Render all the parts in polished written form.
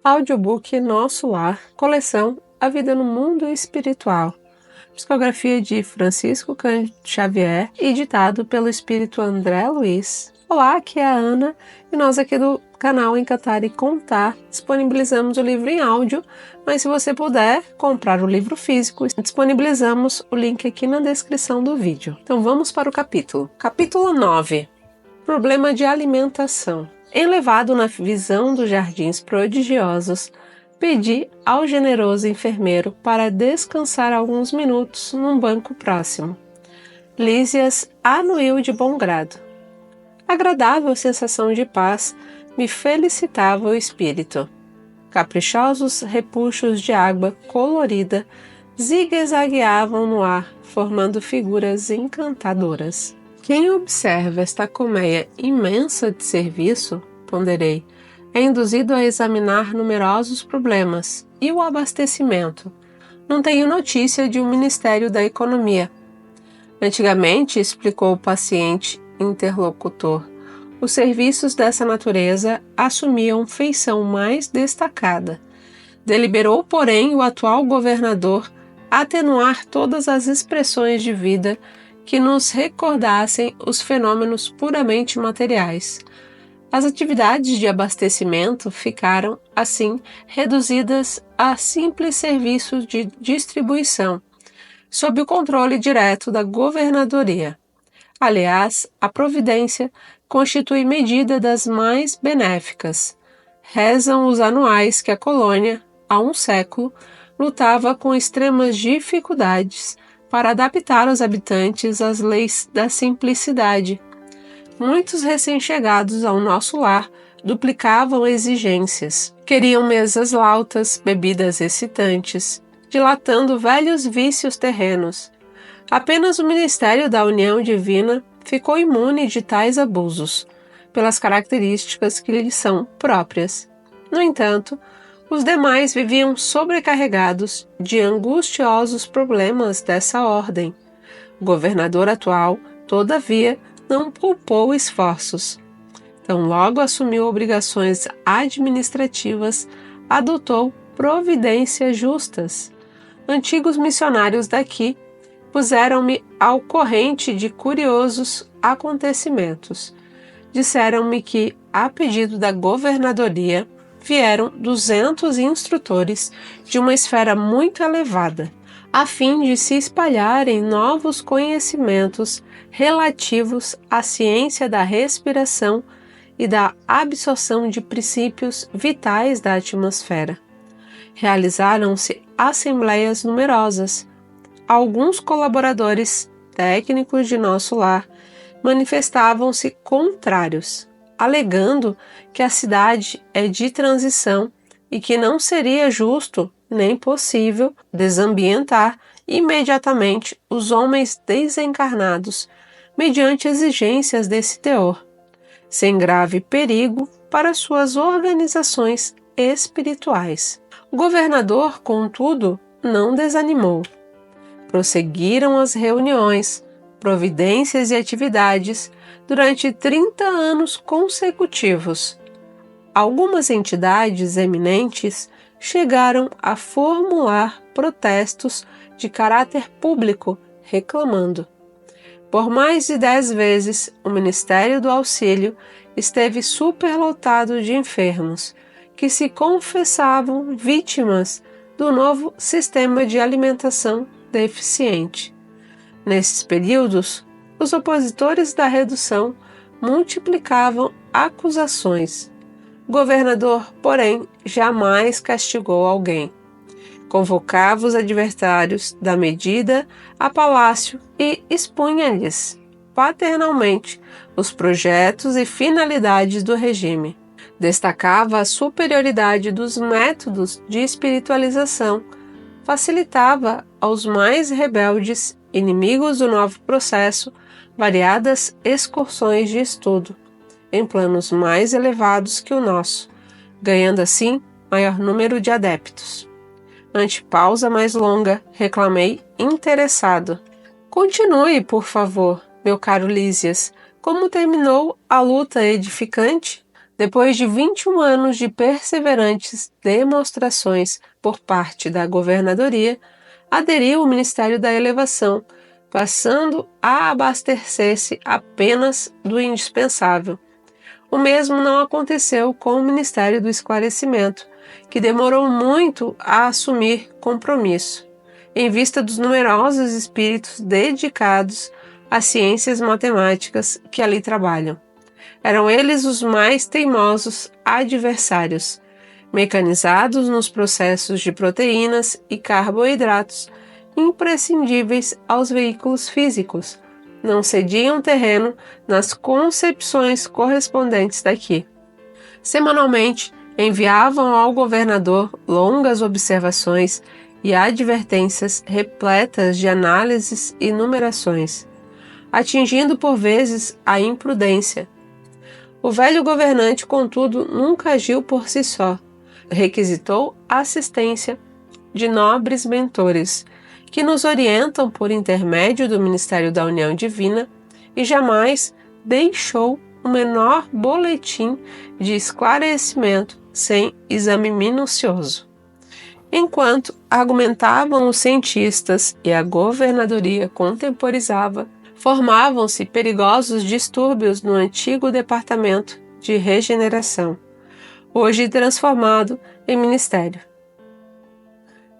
Audiobook Nosso Lar, coleção A Vida no Mundo Espiritual, psicografia de Francisco Cândido Xavier, editado pelo Espírito André Luiz. Olá, aqui é a Ana e nós aqui do canal Encantar e Contar disponibilizamos o livro em áudio, mas se você puder comprar o livro físico, disponibilizamos o link aqui na descrição do vídeo. Então vamos para o capítulo. Capítulo 9. Problema de alimentação. Enlevado na visão dos jardins prodigiosos, pedi ao generoso enfermeiro para descansar alguns minutos num banco próximo. Lísias anuiu de bom grado. Agradável sensação de paz me felicitava o espírito. Caprichosos repuxos de água colorida zigue-zagueavam no ar, formando figuras encantadoras. Quem observa esta colmeia imensa de serviço, ponderei, é induzido a examinar numerosos problemas e o abastecimento. Não tenho notícia de um Ministério da Economia. Antigamente, explicou o paciente interlocutor, os serviços dessa natureza assumiam feição mais destacada. Deliberou, porém, o atual governador atenuar todas as expressões de vida que nos recordassem os fenômenos puramente materiais. As atividades de abastecimento ficaram, assim, reduzidas a simples serviços de distribuição, sob o controle direto da governadoria. Aliás, a providência constitui medida das mais benéficas. Rezam os anuais que a colônia, há um século, lutava com extremas dificuldades para adaptar os habitantes às leis da simplicidade. Muitos recém-chegados ao nosso lar duplicavam exigências. Queriam mesas lautas, bebidas excitantes, dilatando velhos vícios terrenos. Apenas o Ministério da União Divina ficou imune de tais abusos, pelas características que lhe são próprias. No entanto, os demais viviam sobrecarregados de angustiosos problemas dessa ordem. O governador atual, todavia, não poupou esforços. Tão logo assumiu obrigações administrativas, adotou providências justas. Antigos missionários daqui puseram-me ao corrente de curiosos acontecimentos. Disseram-me que, a pedido da governadoria, vieram 200 instrutores de uma esfera muito elevada, a fim de se espalharem novos conhecimentos relativos à ciência da respiração e da absorção de princípios vitais da atmosfera. Realizaram-se assembleias numerosas. Alguns colaboradores técnicos de nosso lar manifestavam-se contrários, alegando que a cidade é de transição e que não seria justo nem possível desambientar imediatamente os homens desencarnados mediante exigências desse teor, sem grave perigo para suas organizações espirituais. O governador, contudo, não desanimou. Prosseguiram as reuniões, providências e atividades durante 30 anos consecutivos. Algumas entidades eminentes chegaram a formular protestos de caráter público, reclamando. Por mais de 10 vezes, o Ministério do Auxílio esteve superlotado de enfermos, que se confessavam vítimas do novo sistema de alimentação deficiente. Nesses períodos, os opositores da redução multiplicavam acusações. O governador, porém, jamais castigou alguém. Convocava os adversários da medida a palácio e expunha-lhes, paternalmente, os projetos e finalidades do regime. Destacava a superioridade dos métodos de espiritualização, facilitava aos mais rebeldes, inimigos do novo processo, variadas excursões de estudo, em planos mais elevados que o nosso, ganhando assim maior número de adeptos. Ante pausa mais longa, reclamei interessado. Continue, por favor, meu caro Lísias. Como terminou a luta edificante? Depois de 21 anos de perseverantes demonstrações por parte da governadoria, aderiu ao Ministério da Elevação, passando a abastecer-se apenas do indispensável. O mesmo não aconteceu com o Ministério do Esclarecimento, que demorou muito a assumir compromisso, em vista dos numerosos espíritos dedicados às ciências matemáticas que ali trabalham. Eram eles os mais teimosos adversários, mecanizados nos processos de proteínas e carboidratos imprescindíveis aos veículos físicos, não cediam terreno nas concepções correspondentes daqui. Semanalmente, enviavam ao governador longas observações e advertências repletas de análises e numerações, atingindo por vezes a imprudência. O velho governante, contudo, nunca agiu por si só. Requisitou assistência de nobres mentores, que nos orientam por intermédio do Ministério da União Divina, e jamais deixou o menor boletim de esclarecimento sem exame minucioso. Enquanto argumentavam os cientistas e a governadoria contemporizava, formavam-se perigosos distúrbios no antigo Departamento de Regeneração, hoje transformado em ministério.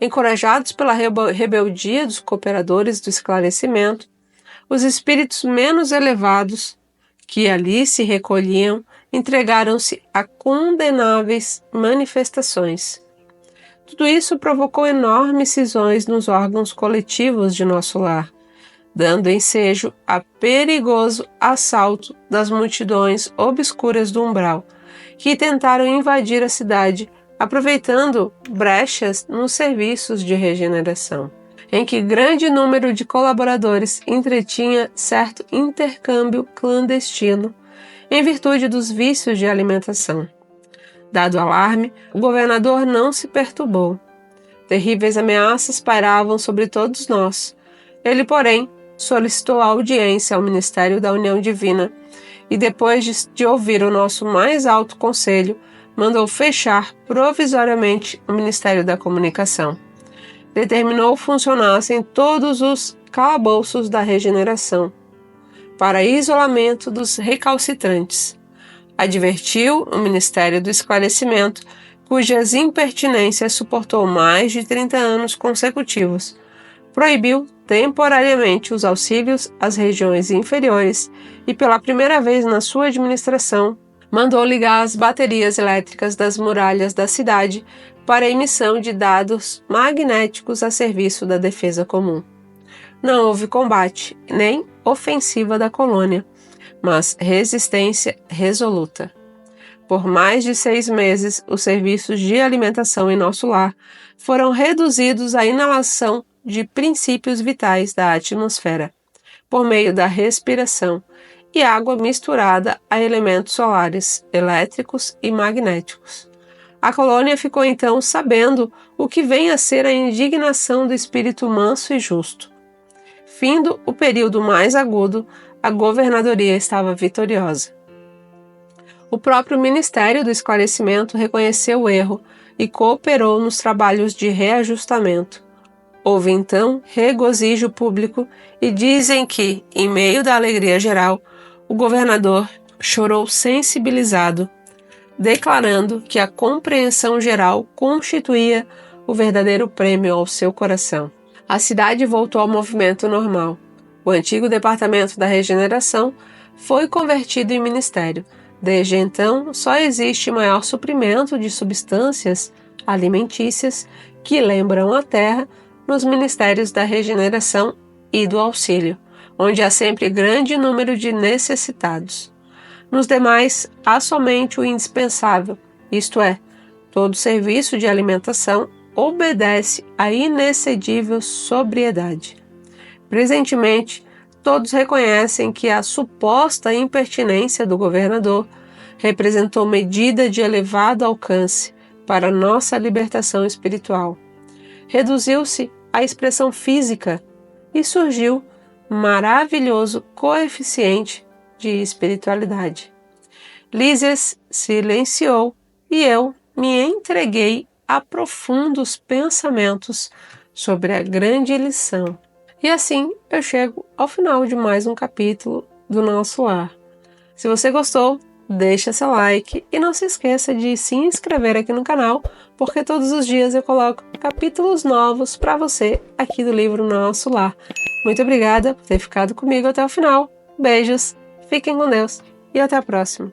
Encorajados pela rebeldia dos cooperadores do esclarecimento, os espíritos menos elevados que ali se recolhiam entregaram-se a condenáveis manifestações. Tudo isso provocou enormes cisões nos órgãos coletivos de nosso lar, dando ensejo a perigoso assalto das multidões obscuras do umbral, que tentaram invadir a cidade, aproveitando brechas nos serviços de regeneração, em que grande número de colaboradores entretinha certo intercâmbio clandestino, em virtude dos vícios de alimentação. Dado o alarme, o governador não se perturbou. Terríveis ameaças pairavam sobre todos nós. Ele, porém, solicitou audiência ao Ministério da União Divina e, depois de ouvir o nosso mais alto conselho, mandou fechar provisoriamente o Ministério da Comunicação. Determinou funcionassem todos os calabouços da regeneração, para isolamento dos recalcitrantes. Advertiu o Ministério do Esclarecimento, cujas impertinências suportou mais de 30 anos consecutivos. Proibiu temporariamente os auxílios às regiões inferiores e, pela primeira vez na sua administração, mandou ligar as baterias elétricas das muralhas da cidade para a emissão de dados magnéticos a serviço da defesa comum. Não houve combate, nem ofensiva da colônia, mas resistência resoluta. Por mais de 6 meses, os serviços de alimentação em nosso lar foram reduzidos à inalação de princípios vitais da atmosfera, por meio da respiração, e água misturada a elementos solares, elétricos e magnéticos. A colônia ficou então sabendo o que vem a ser a indignação do espírito manso e justo. Findo o período mais agudo, a governadoria estava vitoriosa. O próprio Ministério do Esclarecimento reconheceu o erro e cooperou nos trabalhos de reajustamento. Houve então regozijo público e dizem que, em meio da alegria geral, o governador chorou sensibilizado, declarando que a compreensão geral constituía o verdadeiro prêmio ao seu coração. A cidade voltou ao movimento normal. O antigo Departamento da Regeneração foi convertido em ministério. Desde então, só existe maior suprimento de substâncias alimentícias que lembram a terra nos ministérios da regeneração e do auxílio, onde há sempre grande número de necessitados. Nos demais, há somente o indispensável, isto é, todo serviço de alimentação obedece à inexcedível sobriedade. Presentemente, todos reconhecem que a suposta impertinência do governador representou medida de elevado alcance para nossa libertação espiritual. Reduziu-se à expressão física e surgiu maravilhoso coeficiente de espiritualidade. Lísias silenciou e eu me entreguei a profundos pensamentos sobre a grande lição. E assim eu chego ao final de mais um capítulo do nosso lar. Se você gostou, deixa seu like e não se esqueça de se inscrever aqui no canal, porque todos os dias eu coloco capítulos novos para você aqui do livro Nosso Lar. Muito obrigada por ter ficado comigo até o final. Beijos, fiquem com Deus e até a próxima.